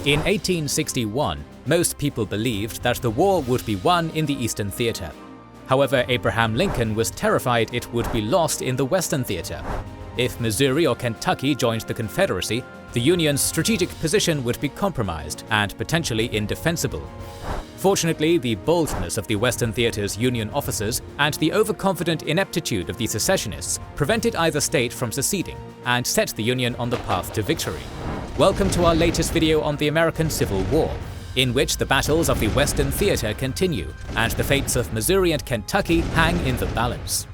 In 1861, most people believed that the war would be won in the Eastern Theater. However, Abraham Lincoln was terrified it would be lost in the Western Theater. If Missouri or Kentucky joined the Confederacy, the Union's strategic position would be compromised and potentially indefensible. Fortunately, the boldness of the Western Theater's Union officers and the overconfident ineptitude of the secessionists prevented either state from seceding and set the Union on the path to victory. Welcome to our latest video on the American Civil War, in which the battles of the Western Theater continue and the fates of Missouri and Kentucky hang in the balance.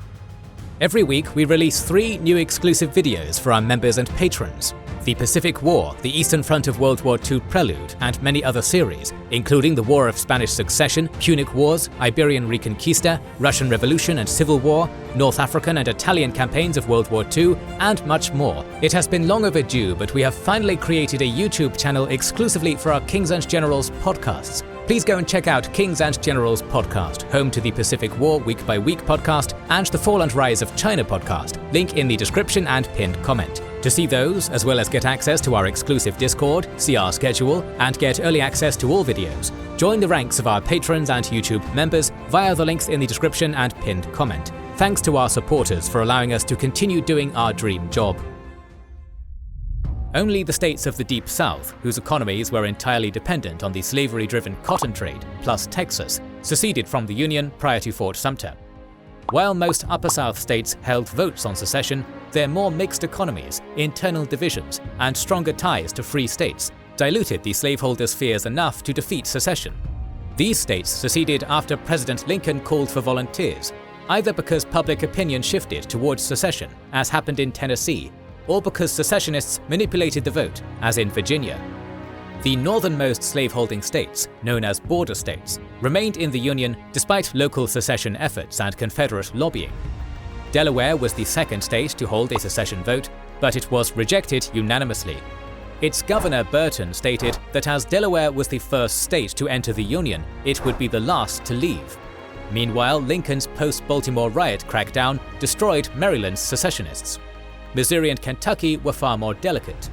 Every week we release 3 new exclusive videos for our members and patrons: the Pacific War, the Eastern Front of World War II Prelude, and many other series, including the War of Spanish Succession, Punic Wars, Iberian Reconquista, Russian Revolution and Civil War, North African and Italian campaigns of World War II, and much more. It has been long overdue, but we have finally created a YouTube channel exclusively for our Kings and Generals podcasts. Please go and check out Kings and Generals podcast, home to the Pacific War Week by Week podcast and the Fall and Rise of China podcast, link in the description and pinned comment. To see those, as well as get access to our exclusive Discord, see our schedule, and get early access to all videos, join the ranks of our patrons and YouTube members via the links in the description and pinned comment. Thanks to our supporters for allowing us to continue doing our dream job. Only the states of the Deep South, whose economies were entirely dependent on the slavery-driven cotton trade, plus Texas, seceded from the Union prior to Fort Sumter. While most Upper South states held votes on secession, their more mixed economies, internal divisions, and stronger ties to free states diluted the slaveholders' fears enough to defeat secession. These states seceded after President Lincoln called for volunteers, either because public opinion shifted towards secession, as happened in Tennessee, or because secessionists manipulated the vote, as in Virginia. The northernmost slaveholding states, known as border states, remained in the Union despite local secession efforts and Confederate lobbying. Delaware was the second state to hold a secession vote, but it was rejected unanimously. Its governor Burton stated that as Delaware was the first state to enter the Union, it would be the last to leave. Meanwhile, Lincoln's post-Baltimore riot crackdown destroyed Maryland's secessionists. Missouri and Kentucky were far more delicate.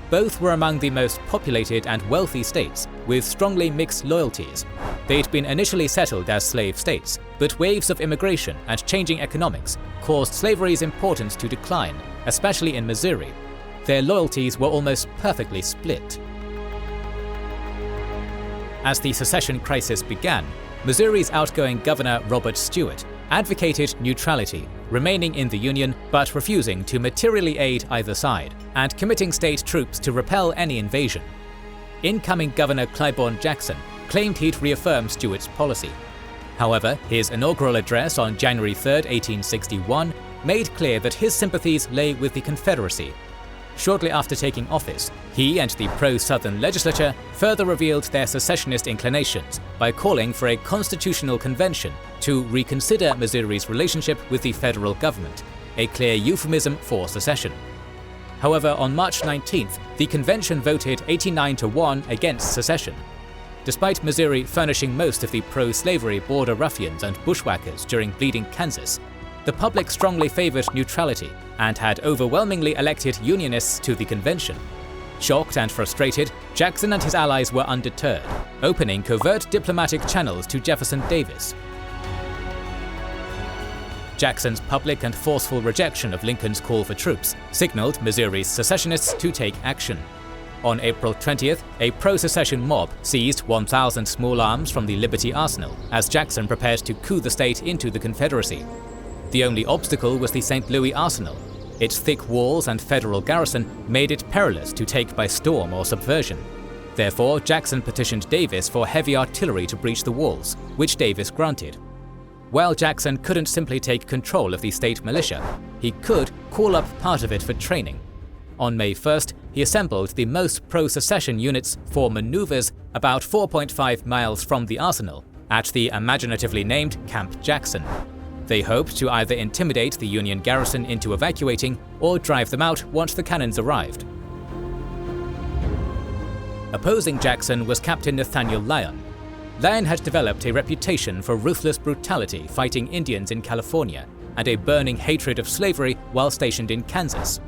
Both were among the most populated and wealthy states, with strongly mixed loyalties. They'd been initially settled as slave states, but waves of immigration and changing economics caused slavery's importance to decline, especially in Missouri. Their loyalties were almost perfectly split. As the secession crisis began, Missouri's outgoing governor Robert Stewart advocated neutrality, remaining in the Union but refusing to materially aid either side, and committing state troops to repel any invasion. Incoming Governor Claiborne Jackson claimed he'd reaffirm Stewart's policy. However, his inaugural address on January 3, 1861, made clear that his sympathies lay with the Confederacy. Shortly after taking office, he and the pro-Southern legislature further revealed their secessionist inclinations by calling for a constitutional convention to reconsider Missouri's relationship with the federal government, a clear euphemism for secession. However, on March 19th, the convention voted 89-1 against secession. Despite Missouri furnishing most of the pro-slavery border ruffians and bushwhackers during Bleeding Kansas, the public strongly favored neutrality and had overwhelmingly elected Unionists to the convention. Shocked and frustrated, Jackson and his allies were undeterred, opening covert diplomatic channels to Jefferson Davis. Jackson's public and forceful rejection of Lincoln's call for troops signaled Missouri's secessionists to take action. On April 20th, a pro-secession mob seized 1,000 small arms from the Liberty Arsenal as Jackson prepared to coup the state into the Confederacy. The only obstacle was the St. Louis Arsenal. Its thick walls and federal garrison made it perilous to take by storm or subversion. Therefore, Jackson petitioned Davis for heavy artillery to breach the walls, which Davis granted. While Jackson couldn't simply take control of the state militia, he could call up part of it for training. On May 1st, he assembled the most pro-secession units for maneuvers about 4.5 miles from the arsenal, at the imaginatively named Camp Jackson. They hoped to either intimidate the Union garrison into evacuating or drive them out once the cannons arrived. Opposing Jackson was Captain Nathaniel Lyon. Lyon had developed a reputation for ruthless brutality fighting Indians in California and a burning hatred of slavery while stationed in Kansas.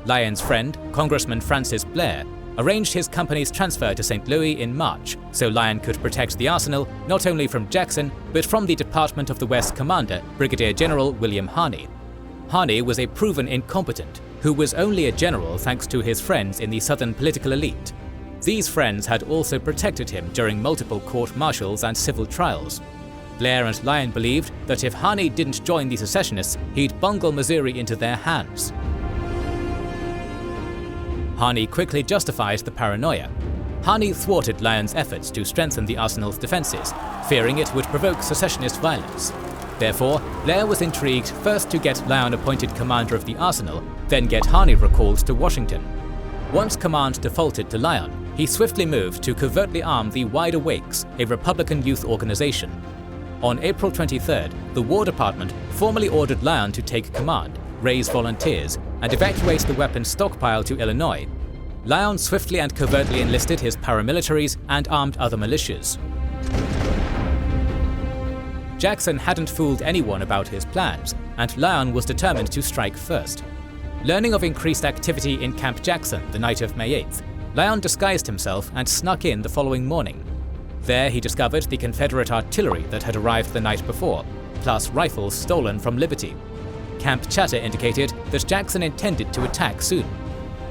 Lyon's friend, Congressman Francis Blair, arranged his company's transfer to St. Louis in March so Lyon could protect the arsenal not only from Jackson but from the Department of the West commander, Brigadier General William Harney. Harney was a proven incompetent who was only a general thanks to his friends in the Southern political elite. These friends had also protected him during multiple court-martials and civil trials. Blair and Lyon believed that if Harney didn't join the secessionists, he'd bungle Missouri into their hands. Harney quickly justified the paranoia. Harney thwarted Lyon's efforts to strengthen the arsenal's defenses, fearing it would provoke secessionist violence. Therefore, Blair was intrigued first to get Lyon appointed commander of the arsenal, then get Harney recalled to Washington. Once command defaulted to Lyon, he swiftly moved to covertly arm the Wide Awakes, a Republican youth organization. On April 23rd, the War Department formally ordered Lyon to take command, raise volunteers, and evacuate the weapons stockpile to Illinois. Lyon swiftly and covertly enlisted his paramilitaries and armed other militias. Jackson hadn't fooled anyone about his plans, and Lyon was determined to strike first. Learning of increased activity in Camp Jackson the night of May 8th, Lyon disguised himself and snuck in the following morning. There he discovered the Confederate artillery that had arrived the night before, plus rifles stolen from Liberty. Camp chatter indicated that Jackson intended to attack soon.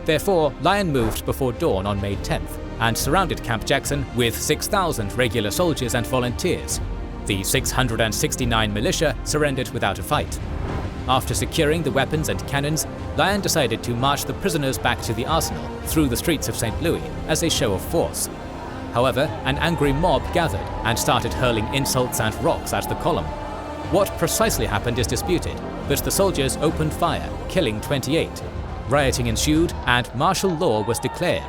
Therefore, Lyon moved before dawn on May 10th and surrounded Camp Jackson with 6,000 regular soldiers and volunteers. The 669 militia surrendered without a fight. After securing the weapons and cannons, Lyon decided to march the prisoners back to the arsenal through the streets of St. Louis as a show of force. However, an angry mob gathered and started hurling insults and rocks at the column. What precisely happened is disputed, but the soldiers opened fire, killing 28. Rioting ensued and martial law was declared.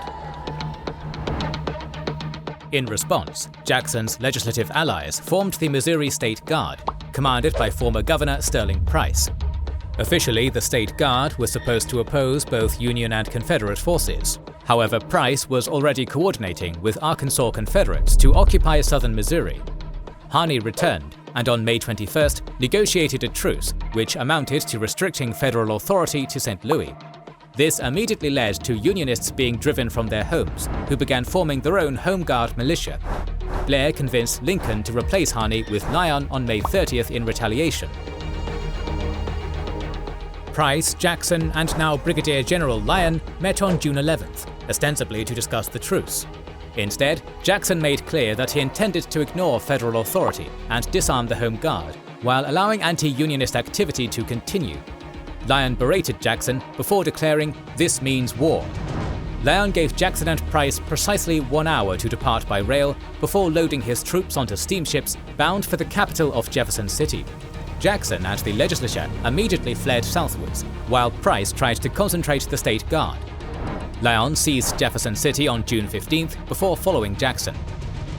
In response, Jackson's legislative allies formed the Missouri State Guard, commanded by former Governor Sterling Price. Officially, the State Guard was supposed to oppose both Union and Confederate forces. However, Price was already coordinating with Arkansas Confederates to occupy southern Missouri. Harney returned, and on May 21st negotiated a truce which amounted to restricting federal authority to St. Louis. This immediately led to Unionists being driven from their homes, who began forming their own Home Guard militia. Blair convinced Lincoln to replace Harney with Lyon on May 30th in retaliation. Price, Jackson, and now Brigadier General Lyon met on June 11th, ostensibly to discuss the truce. Instead, Jackson made clear that he intended to ignore federal authority and disarm the Home Guard, while allowing anti-Unionist activity to continue. Lyon berated Jackson before declaring, "This means war." Lyon gave Jackson and Price precisely 1 hour to depart by rail before loading his troops onto steamships bound for the capital of Jefferson City. Jackson and the legislature immediately fled southwards, while Price tried to concentrate the State Guard. Lyon seized Jefferson City on June 15th before following Jackson.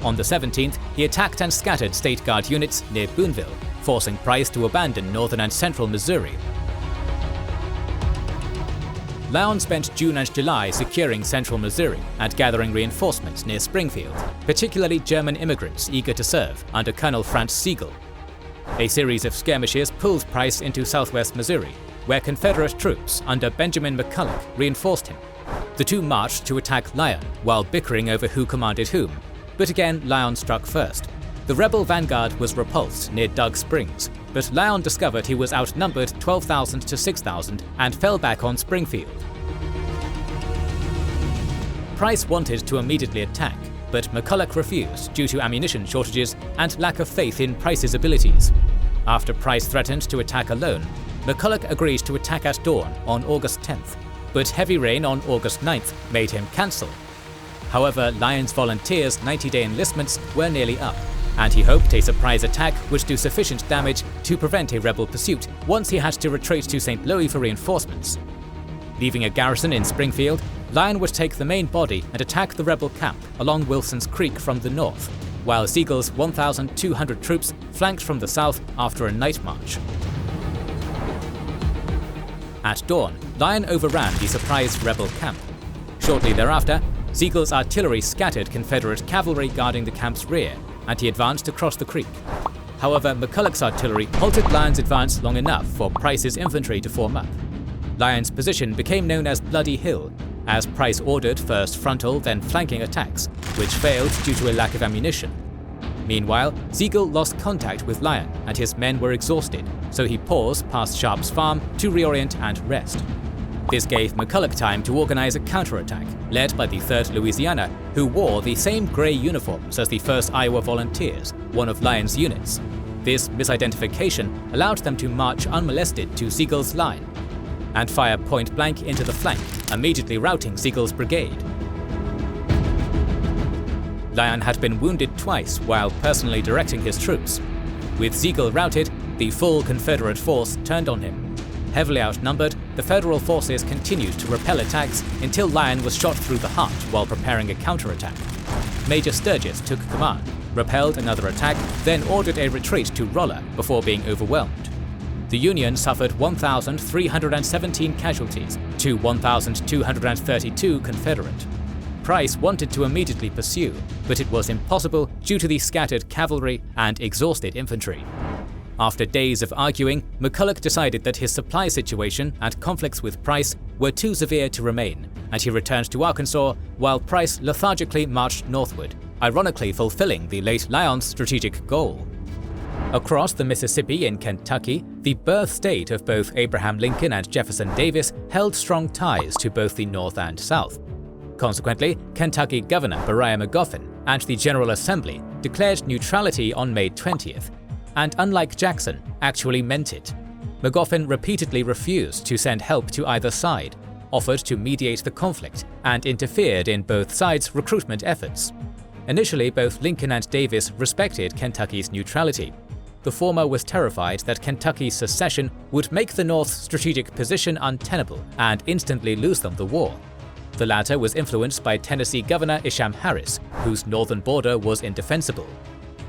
On the 17th, he attacked and scattered State Guard units near Boonville, forcing Price to abandon northern and central Missouri. Lyon spent June and July securing central Missouri and gathering reinforcements near Springfield, particularly German immigrants eager to serve under Colonel Franz Sigel. A series of skirmishes pulled Price into southwest Missouri, where Confederate troops under Benjamin McCulloch reinforced him. The two marched to attack Lyon while bickering over who commanded whom, but again Lyon struck first. The rebel vanguard was repulsed near Doug Springs, but Lyon discovered he was outnumbered 12,000 to 6,000 and fell back on Springfield. Price wanted to immediately attack, but McCulloch refused due to ammunition shortages and lack of faith in Price's abilities. After Price threatened to attack alone, McCulloch agreed to attack at dawn on August 10th, but heavy rain on August 9th made him cancel. However, Lyon's volunteers' 90-day enlistments were nearly up, and he hoped a surprise attack would do sufficient damage to prevent a rebel pursuit once he had to retreat to St. Louis for reinforcements. Leaving a garrison in Springfield, Lyon would take the main body and attack the rebel camp along Wilson's Creek from the north, while Sigel's 1,200 troops flanked from the south after a night march. At dawn, Lyon overran the surprised rebel camp. Shortly thereafter, Sigel's artillery scattered Confederate cavalry guarding the camp's rear, and he advanced across the creek. However, McCulloch's artillery halted Lyon's advance long enough for Price's infantry to form up. Lyon's position became known as Bloody Hill, as Price ordered first frontal then flanking attacks, which failed due to a lack of ammunition. Meanwhile, Sigel lost contact with Lyon and his men were exhausted, so he paused past Sharp's farm to reorient and rest. This gave McCulloch time to organize a counterattack, led by the 3rd Louisiana, who wore the same grey uniforms as the 1st Iowa Volunteers, one of Lyon's units. This misidentification allowed them to march unmolested to Sigel's line and fire point-blank into the flank, immediately routing Sigel's brigade. Lyon had been wounded twice while personally directing his troops. With Sigel routed, the full Confederate force turned on him. Heavily outnumbered, the Federal forces continued to repel attacks until Lyon was shot through the heart while preparing a counterattack. Major Sturgis took command, repelled another attack, then ordered a retreat to Rolla before being overwhelmed. The Union suffered 1,317 casualties to 1,232 Confederate. Price wanted to immediately pursue, but it was impossible due to the scattered cavalry and exhausted infantry. After days of arguing, McCulloch decided that his supply situation and conflicts with Price were too severe to remain, and he returned to Arkansas while Price lethargically marched northward, ironically fulfilling the late Lyon's strategic goal. Across the Mississippi in Kentucky, the birth state of both Abraham Lincoln and Jefferson Davis held strong ties to both the North and South. Consequently, Kentucky Governor Beriah Magoffin and the General Assembly declared neutrality on May 20th, and unlike Jackson, actually meant it. Magoffin repeatedly refused to send help to either side, offered to mediate the conflict, and interfered in both sides' recruitment efforts. Initially, both Lincoln and Davis respected Kentucky's neutrality. The former was terrified that Kentucky's secession would make the North's strategic position untenable and instantly lose them the war. The latter was influenced by Tennessee Governor Isham Harris, whose northern border was indefensible.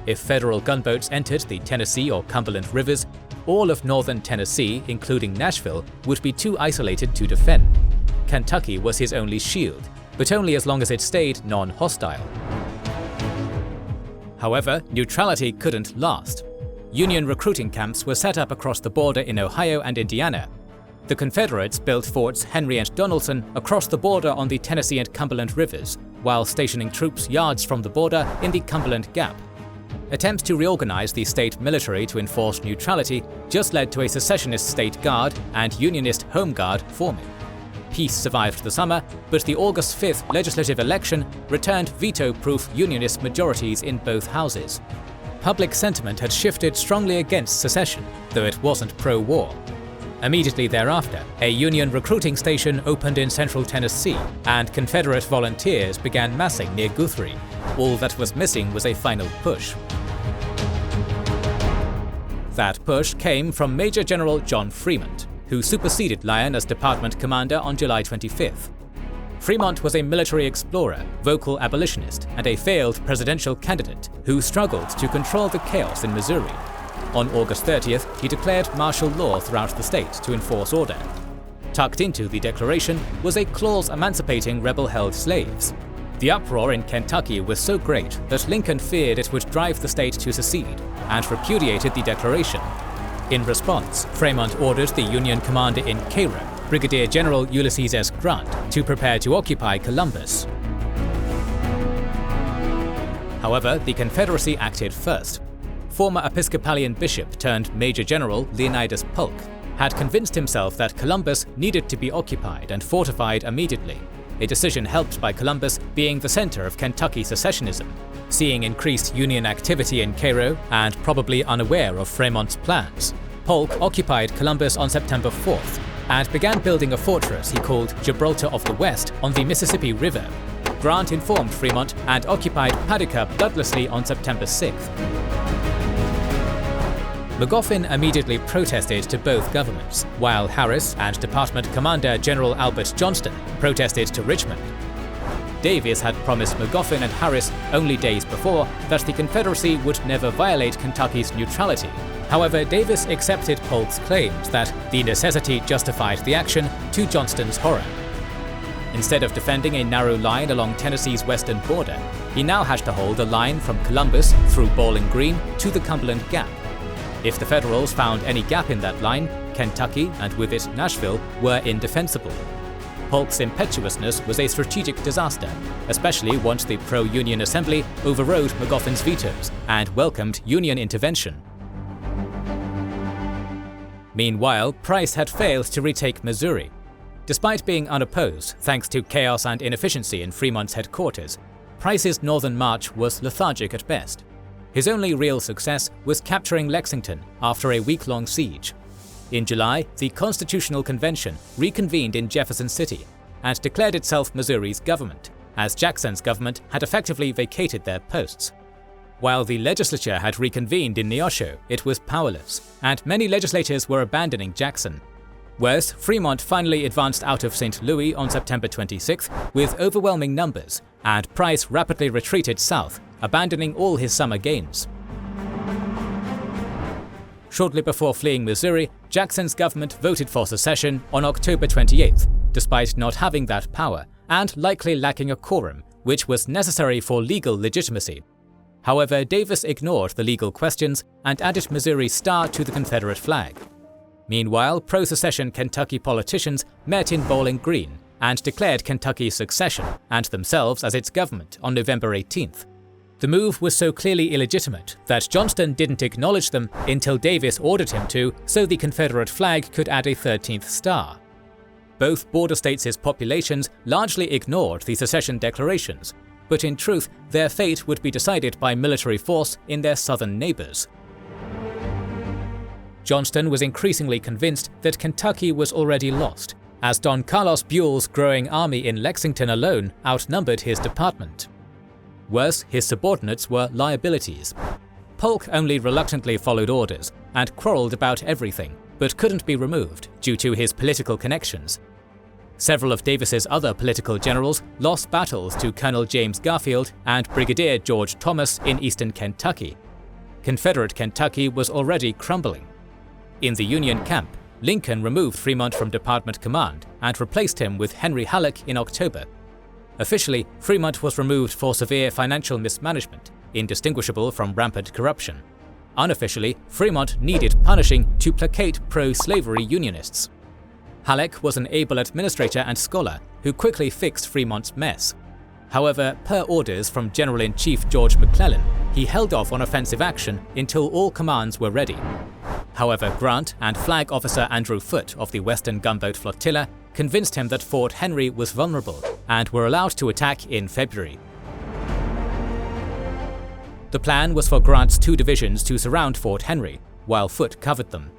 If Federal gunboats entered the Tennessee or Cumberland rivers, all of northern Tennessee, including Nashville, would be too isolated to defend. Kentucky was his only shield, but only as long as it stayed non-hostile. However, neutrality couldn't last. Union recruiting camps were set up across the border in Ohio and Indiana. The Confederates built forts Henry and Donelson across the border on the Tennessee and Cumberland rivers, while stationing troops yards from the border in the Cumberland Gap. Attempts to reorganize the state military to enforce neutrality just led to a secessionist state guard and Unionist home guard forming. Peace survived the summer, but the August 5th legislative election returned veto-proof Unionist majorities in both houses. Public sentiment had shifted strongly against secession, though it wasn't pro-war. Immediately thereafter, a Union recruiting station opened in central Tennessee, and Confederate volunteers began massing near Guthrie. All that was missing was a final push. That push came from Major General John Fremont, who superseded Lyon as department commander on July 25th. Fremont was a military explorer, vocal abolitionist, and a failed presidential candidate who struggled to control the chaos in Missouri. On August 30th, he declared martial law throughout the state to enforce order. Tucked into the declaration was a clause emancipating rebel-held slaves. The uproar in Kentucky was so great that Lincoln feared it would drive the state to secede, and repudiated the declaration. In response, Fremont ordered the Union commander in Cairo, Brigadier General Ulysses S. Grant, to prepare to occupy Columbus. However, the Confederacy acted first. Former Episcopalian bishop turned Major General Leonidas Polk had convinced himself that Columbus needed to be occupied and fortified immediately, a decision helped by Columbus being the center of Kentucky secessionism. Seeing increased Union activity in Cairo and probably unaware of Fremont's plans, Polk occupied Columbus on September 4th and began building a fortress he called Gibraltar of the West on the Mississippi River. Grant informed Fremont and occupied Paducah bloodlessly on September 6th. Magoffin immediately protested to both governments, while Harris and Department Commander General Albert Johnston protested to Richmond. Davis had promised Magoffin and Harris only days before that the Confederacy would never violate Kentucky's neutrality. However, Davis accepted Polk's claims that the necessity justified the action, to Johnston's horror. Instead of defending a narrow line along Tennessee's western border, he now had to hold a line from Columbus through Bowling Green to the Cumberland Gap. If the Federals found any gap in that line, Kentucky, and with it Nashville, were indefensible. Polk's impetuousness was a strategic disaster, especially once the pro-Union Assembly overrode Magoffin's vetoes and welcomed Union intervention. Meanwhile, Price had failed to retake Missouri. Despite being unopposed, thanks to chaos and inefficiency in Fremont's headquarters, Price's northern march was lethargic at best. His only real success was capturing Lexington after a week-long siege. In July, the Constitutional Convention reconvened in Jefferson City and declared itself Missouri's government, as Jackson's government had effectively vacated their posts. While the legislature had reconvened in Neosho, it was powerless, and many legislators were abandoning Jackson. Worse, Fremont finally advanced out of St. Louis on September 26th with overwhelming numbers, and Price rapidly retreated south, abandoning all his summer gains. Shortly before fleeing Missouri, Jackson's government voted for secession on October 28th, despite not having that power and likely lacking a quorum, which was necessary for legal legitimacy. However, Davis ignored the legal questions and added Missouri's star to the Confederate flag. Meanwhile, pro-secession Kentucky politicians met in Bowling Green and declared Kentucky's secession and themselves as its government on November 18th. The move was so clearly illegitimate that Johnston didn't acknowledge them until Davis ordered him to, so the Confederate flag could add a 13th star. Both border states' populations largely ignored the secession declarations, but in truth, their fate would be decided by military force in their southern neighbors. Johnston was increasingly convinced that Kentucky was already lost, as Don Carlos Buell's growing army in Lexington alone outnumbered his department. Worse, his subordinates were liabilities. Polk only reluctantly followed orders and quarreled about everything, but couldn't be removed due to his political connections. Several of Davis's other political generals lost battles to Colonel James Garfield and Brigadier George Thomas in eastern Kentucky. Confederate Kentucky was already crumbling. In the Union camp, Lincoln removed Fremont from department command and replaced him with Henry Halleck in October. Officially, Fremont was removed for severe financial mismanagement, indistinguishable from rampant corruption. Unofficially, Fremont needed punishing to placate pro-slavery Unionists. Halleck was an able administrator and scholar who quickly fixed Fremont's mess. However, per orders from General-in-Chief George McClellan, he held off on offensive action until all commands were ready. However, Grant and Flag Officer Andrew Foote of the Western Gunboat Flotilla convinced him that Fort Henry was vulnerable and were allowed to attack in February. The plan was for Grant's 2 divisions to surround Fort Henry, while Foote covered them.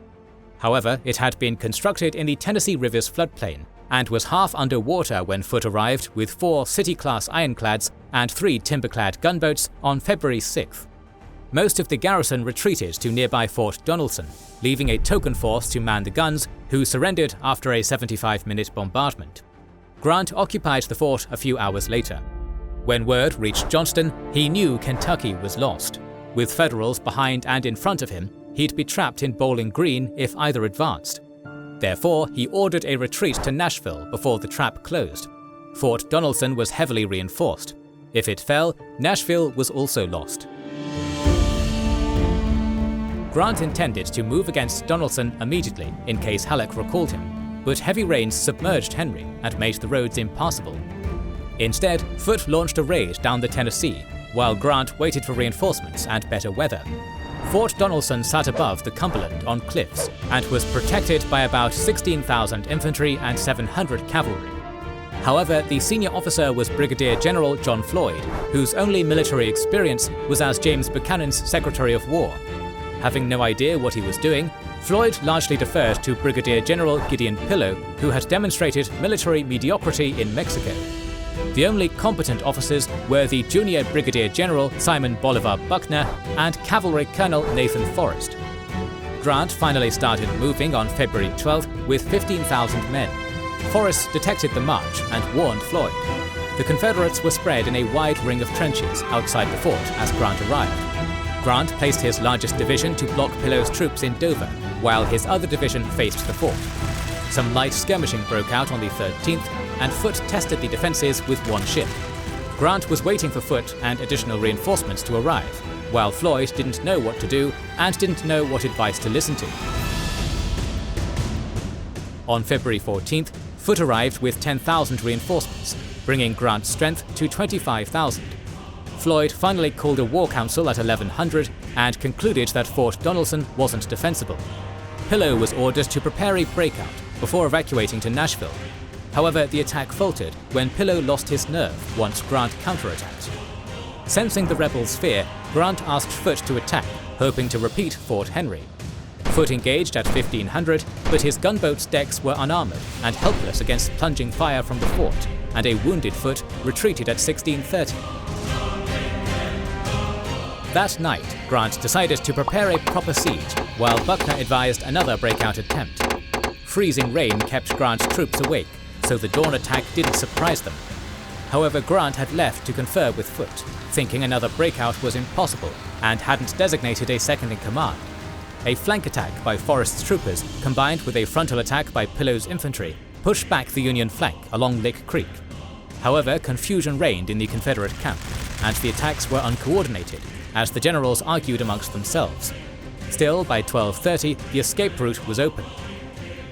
However, it had been constructed in the Tennessee River's floodplain and was half under water when Foote arrived with 4 City-class ironclads and 3 timber-clad gunboats on February 6th. Most of the garrison retreated to nearby Fort Donelson, leaving a token force to man the guns, who surrendered after a 75-minute bombardment. Grant occupied the fort a few hours later. When word reached Johnston, he knew Kentucky was lost. With Federals behind and in front of him, he'd be trapped in Bowling Green if either advanced. Therefore, he ordered a retreat to Nashville before the trap closed. Fort Donelson was heavily reinforced. If it fell, Nashville was also lost. Grant intended to move against Donelson immediately in case Halleck recalled him, but heavy rains submerged Henry and made the roads impassable. Instead, Foote launched a raid down the Tennessee, while Grant waited for reinforcements and better weather. Fort Donelson sat above the Cumberland on cliffs and was protected by about 16,000 infantry and 700 cavalry. However, the senior officer was Brigadier General John Floyd, whose only military experience was as James Buchanan's Secretary of War. Having no idea what he was doing, Floyd largely deferred to Brigadier General Gideon Pillow, who had demonstrated military mediocrity in Mexico. The only competent officers were the junior Brigadier General Simon Bolivar Buckner and Cavalry Colonel Nathan Forrest. Grant finally started moving on February 12th with 15,000 men. Forrest detected the march and warned Floyd. The Confederates were spread in a wide ring of trenches outside the fort as Grant arrived. Grant placed his largest division to block Pillow's troops in Dover, while his other division faced the fort. Some light skirmishing broke out on the 13th, and Foote tested the defences with 1 ship. Grant was waiting for Foote and additional reinforcements to arrive, while Floyd didn't know what to do and didn't know what advice to listen to. On February 14th, Foote arrived with 10,000 reinforcements, bringing Grant's strength to 25,000. Floyd finally called a war council at 1100 and concluded that Fort Donelson wasn't defensible. Pillow was ordered to prepare a breakout before evacuating to Nashville. However, the attack faltered when Pillow lost his nerve once Grant counterattacked. Sensing the rebels' fear, Grant asked Foote to attack, hoping to repeat Fort Henry. Foote engaged at 1500, but his gunboat's decks were unarmored and helpless against plunging fire from the fort, and a wounded Foote retreated at 1630. That night, Grant decided to prepare a proper siege, while Buckner advised another breakout attempt. Freezing rain kept Grant's troops awake, so the dawn attack didn't surprise them. However, Grant had left to confer with Foote, thinking another breakout was impossible and hadn't designated a second in command. A flank attack by Forrest's troopers, combined with a frontal attack by Pillow's infantry, pushed back the Union flank along Lick Creek. However, confusion reigned in the Confederate camp, and the attacks were uncoordinated, as the generals argued amongst themselves. Still, by 1230, the escape route was open.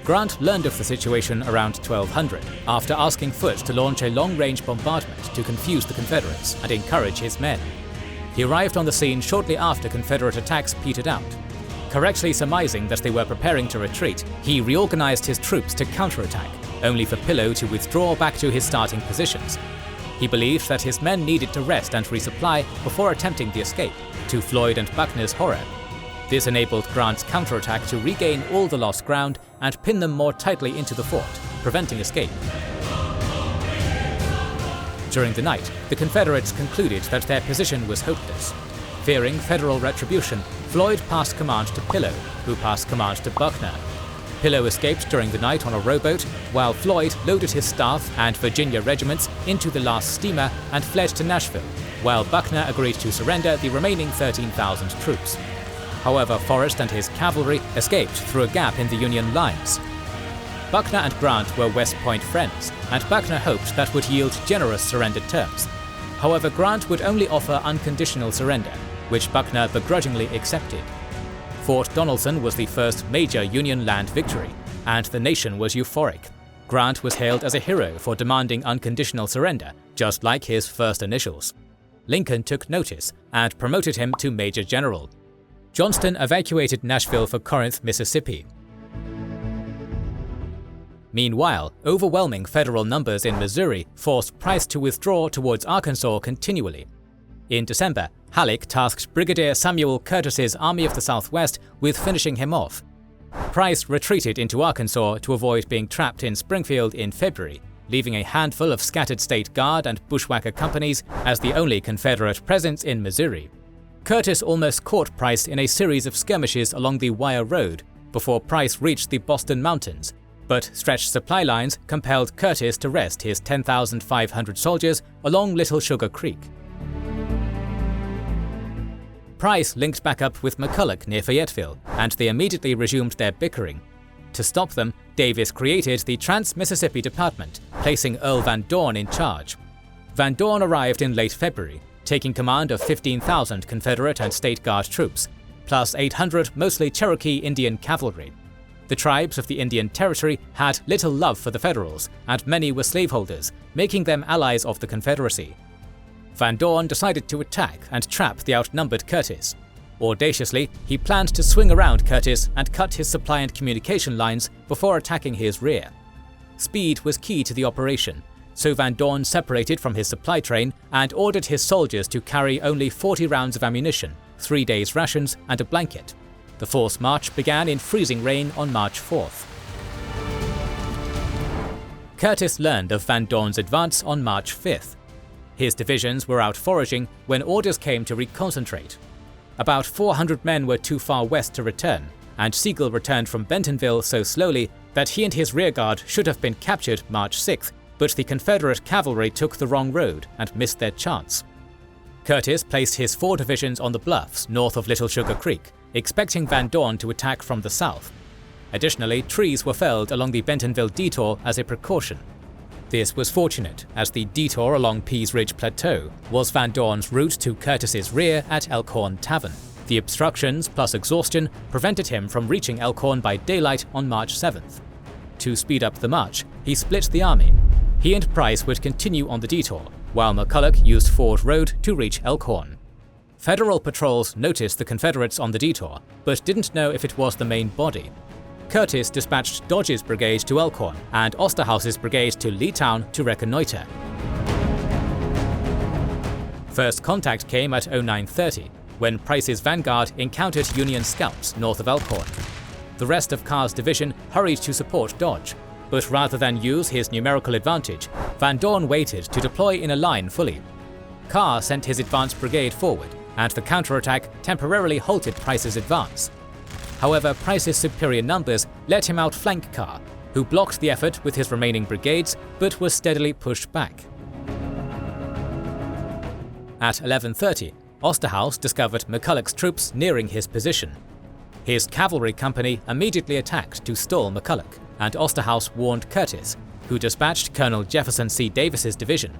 Grant learned of the situation around 1200, after asking Foote to launch a long-range bombardment to confuse the Confederates and encourage his men. He arrived on the scene shortly after Confederate attacks petered out. Correctly surmising that they were preparing to retreat, he reorganized his troops to counterattack, only for Pillow to withdraw back to his starting positions. He believed that his men needed to rest and resupply before attempting the escape, to Floyd and Buckner's horror. This enabled Grant's counterattack to regain all the lost ground and pin them more tightly into the fort, preventing escape. During the night, the Confederates concluded that their position was hopeless. Fearing federal retribution, Floyd passed command to Pillow, who passed command to Buckner. Pillow escaped during the night on a rowboat, while Floyd loaded his staff and Virginia regiments into the last steamer and fled to Nashville, while Buckner agreed to surrender the remaining 13,000 troops. However, Forrest and his cavalry escaped through a gap in the Union lines. Buckner and Grant were West Point friends, and Buckner hoped that would yield generous surrender terms. However, Grant would only offer unconditional surrender, which Buckner begrudgingly accepted. Fort Donelson was the first major Union land victory, and the nation was euphoric. Grant was hailed as a hero for demanding unconditional surrender, just like his first initials. Lincoln took notice and promoted him to Major General. Johnston evacuated Nashville for Corinth, Mississippi. Meanwhile, overwhelming federal numbers in Missouri forced Price to withdraw towards Arkansas continually. In December, Halleck tasked Brigadier Samuel Curtis's Army of the Southwest with finishing him off. Price retreated into Arkansas to avoid being trapped in Springfield in February, leaving a handful of scattered state guard and bushwhacker companies as the only Confederate presence in Missouri. Curtis almost caught Price in a series of skirmishes along the Wire Road before Price reached the Boston Mountains, but stretched supply lines compelled Curtis to rest his 10,500 soldiers along Little Sugar Creek. Price linked back up with McCulloch near Fayetteville, and they immediately resumed their bickering. To stop them, Davis created the Trans-Mississippi Department, placing Earl Van Dorn in charge. Van Dorn arrived in late February, taking command of 15,000 Confederate and State Guard troops, plus 800 mostly Cherokee Indian cavalry. The tribes of the Indian Territory had little love for the Federals, and many were slaveholders, making them allies of the Confederacy. Van Dorn decided to attack and trap the outnumbered Curtis. Audaciously, he planned to swing around Curtis and cut his supply and communication lines before attacking his rear. Speed was key to the operation, so Van Dorn separated from his supply train and ordered his soldiers to carry only 40 rounds of ammunition, 3 days' rations, and a blanket. The forced march began in freezing rain on March 4th. Curtis learned of Van Dorn's advance on March 5th. His divisions were out foraging when orders came to reconcentrate. About 400 men were too far west to return, and Sigel returned from Bentonville so slowly that he and his rearguard should have been captured March 6th, but the Confederate cavalry took the wrong road and missed their chance. Curtis placed his 4 divisions on the bluffs north of Little Sugar Creek, expecting Van Dorn to attack from the south. Additionally, trees were felled along the Bentonville detour as a precaution. This was fortunate, as the detour along Pease Ridge Plateau was Van Dorn's route to Curtis's rear at Elkhorn Tavern. The obstructions plus exhaustion prevented him from reaching Elkhorn by daylight on March 7th. to speed up the march, he split the army. He and Price would continue on the detour, while McCulloch used Ford Road to reach Elkhorn. Federal patrols noticed the Confederates on the detour, but didn't know if it was the main body. Curtis dispatched Dodge's brigade to Elkhorn and Osterhaus's brigade to Leytown to reconnoiter. First contact came at 0930, when Price's vanguard encountered Union scouts north of Elkhorn. The rest of Carr's division hurried to support Dodge, but rather than use his numerical advantage, Van Dorn waited to deploy in a line fully. Carr sent his advance brigade forward, and the counterattack temporarily halted Price's advance. However, Price's superior numbers let him outflank Carr, who blocked the effort with his remaining brigades but was steadily pushed back. At 11:30, Osterhaus discovered McCulloch's troops nearing his position. His cavalry company immediately attacked to stall McCulloch, and Osterhaus warned Curtis, who dispatched Colonel Jefferson C. Davis's division.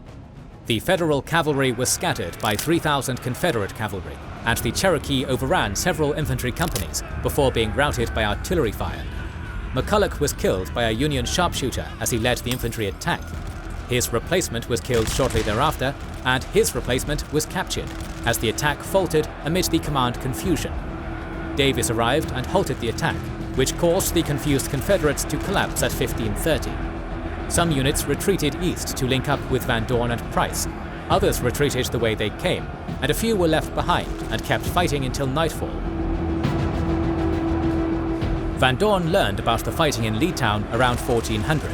The Federal cavalry was scattered by 3,000 Confederate cavalry, and the Cherokee overran several infantry companies before being routed by artillery fire. McCulloch was killed by a Union sharpshooter as he led the infantry attack. His replacement was killed shortly thereafter, and his replacement was captured as the attack faltered amid the command confusion. Davis arrived and halted the attack, which caused the confused Confederates to collapse at 15:30. Some units retreated east to link up with Van Dorn and Price. Others retreated the way they came, and a few were left behind and kept fighting until nightfall. Van Dorn learned about the fighting in Leytown around 1400.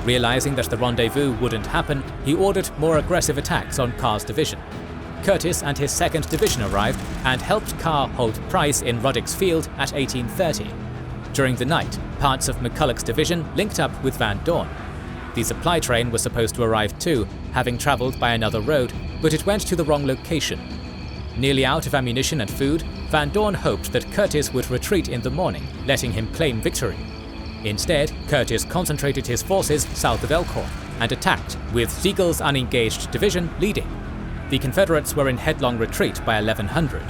Realizing that the rendezvous wouldn't happen, he ordered more aggressive attacks on Carr's division. Curtis and his 2nd Division arrived and helped Carr hold Price in Roddick's Field at 18:30. During the night, parts of McCulloch's division linked up with Van Dorn. The supply train was supposed to arrive too, having travelled by another road, but it went to the wrong location. Nearly out of ammunition and food, Van Dorn hoped that Curtis would retreat in the morning, letting him claim victory. Instead, Curtis concentrated his forces south of Elkhorn and attacked, with Sigel's unengaged division leading. The Confederates were in headlong retreat by 1100.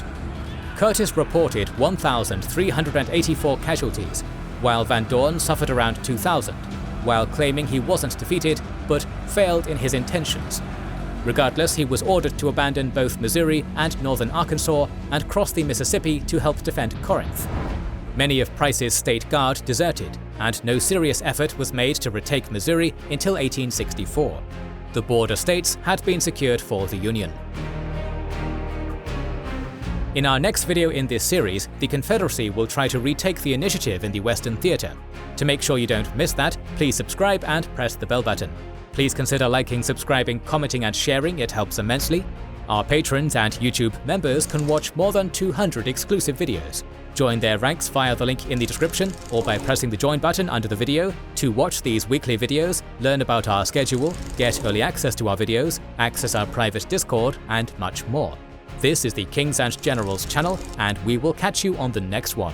Curtis reported 1,384 casualties, while Van Dorn suffered around 2,000, while claiming he wasn't defeated but failed in his intentions. Regardless, he was ordered to abandon both Missouri and northern Arkansas and cross the Mississippi to help defend Corinth. Many of Price's state guard deserted, and no serious effort was made to retake Missouri until 1864. The border states had been secured for the Union. In our next video in this series, the Confederacy will try to retake the initiative in the Western Theater. To make sure you don't miss that, please subscribe and press the bell button. Please consider liking, subscribing, commenting and sharing, it helps immensely. Our patrons and YouTube members can watch more than 200 exclusive videos. Join their ranks via the link in the description or by pressing the join button under the video to watch these weekly videos, learn about our schedule, get early access to our videos, access our private Discord, and much more. This is the Kings and Generals channel, and we will catch you on the next one.